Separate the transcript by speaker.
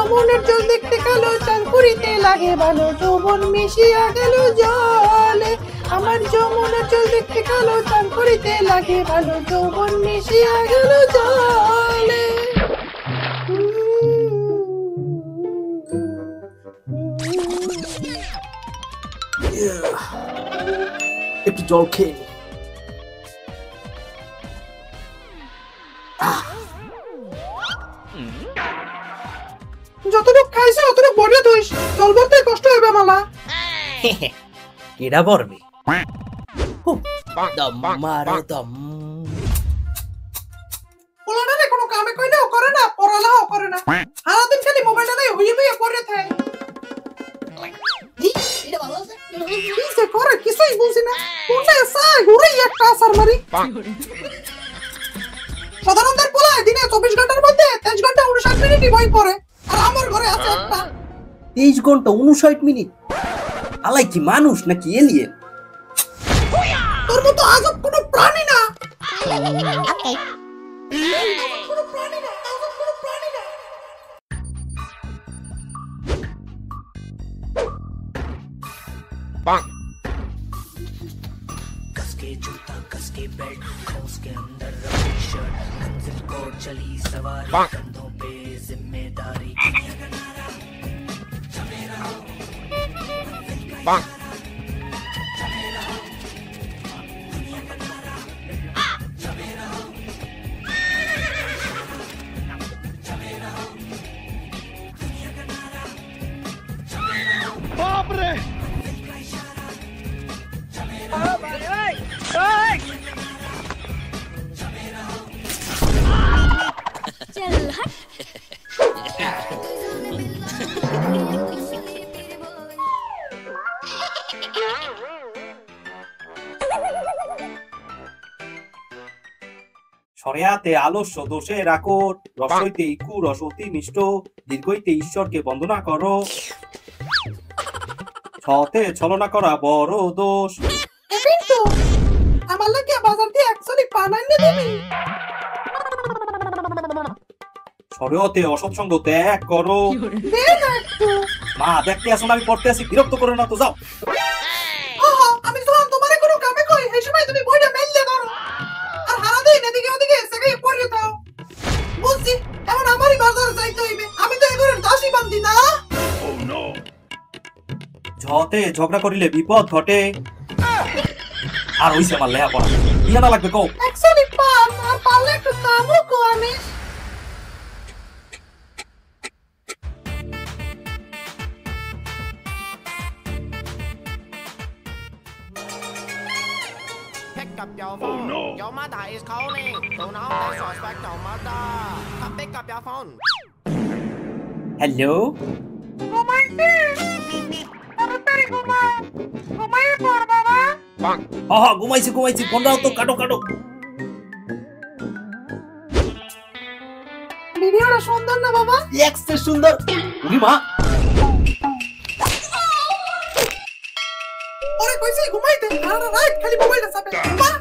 Speaker 1: যমুনার জল দেখতে কালো, চান করিতে লাগে ভালো, যৌবন মিশিয়া গেল জলে। আমার যমুনার জল দেখতে কালো, চান করিতে লাগে ভালো, যৌবন মিশিয়া গেল জলে।
Speaker 2: একটু জল খেয়ে নি।
Speaker 1: যতটুকু খাইছে অতটুকু বড় ধুইস, জল ভরতে কষ্ট হইবে মালা।
Speaker 2: কেডা বরবে দম মারে দম।
Speaker 1: পোলাটারে কোনো কামে কইলেও করে না, পড়ালেও করে না, সারাদিন খালি মোবাইলটা দিয়ে হুইয়ে হুইয়ে পড়ে থাকে। কিসে করে কিছুই বুঝি না, কোনটা সাই ঘুরেই একটা আসার মারি। সাধারণত পোলা দিনে 24 ঘন্টার মধ্যে 23 ঘন্টা 59 মিনিটই বই পড়ে, আর আমার ঘরে আছে একটা
Speaker 2: 23 ঘন্টা 59 মিনিট। আলাই কি মানুষ নাকি এলিয়েন?
Speaker 1: তোর মতো আজব কোনো প্রাণী না।
Speaker 3: कसके जूता कसके बेल्ट, खोस के अंदर रखी शर्ट, मंजिल को चली सवारी, कंधों पे जिम्मेदारी।
Speaker 4: बाप रे
Speaker 5: चल हट।
Speaker 6: সরেয়াতে আলস্য দোষে রাখো, রসইতে ইকু রস অতি মিষ্ট, দীর্ঘইতে ঈশ্বরকে বন্দনা করো, ছতে ছলনা করা বড় দোষ।
Speaker 1: কিন্তু আমার লাগে বাজার দিয়ে অ্যাকচুয়ালি পান আনিয়ে দিবি।
Speaker 6: সরেয়াতে অসৎসঙ্গ ত্যাগ করো।
Speaker 1: দে না একটু।
Speaker 6: মা দেখতে আসুন, আমি পড়তে আসি, বিরক্ত করে না তো, যাও।
Speaker 1: আমি যখন তোমারে কোনো কামে কই এই সময় তুমি বইটা মেললে ধরো, আর হারা দিন এদিকে ওদিকে সেগাই পড়ে দাও। বুঝছি, এখন আমারই বাজারে যাইতে হইবে, আমি তো এগুলোর দাসী বান্দি না।
Speaker 6: ঝতে ঝগড়া করিলে বিপদ ঘটে, আর ওইসে আমার লেয়া পড়া ইয়া না লাগবে কও।
Speaker 1: অ্যাকচুয়ালি পান আর পারলে একটু কামও কো আমি।
Speaker 7: Pick up your phone. Oh, no. Your mother is calling. Do not disrespect your mother. Come pick up your phone.
Speaker 6: Hello,
Speaker 1: ঘুমাইছি, তাড়াতাড়ি ঘুমাও, ঘুমাইয়ে পড় বাবা।
Speaker 6: ঘুমাইছি ঘুমাইছি, ফোন দাও তো, কাটো কাটো।
Speaker 1: ভিডিওটা সুন্দর না বাবা?
Speaker 2: এক্সট্রা সুন্দর। উরি মা,
Speaker 1: ওরে কইছি ঘুমাইতে, আর রাত খালি মোবাইলটা চাপে। মা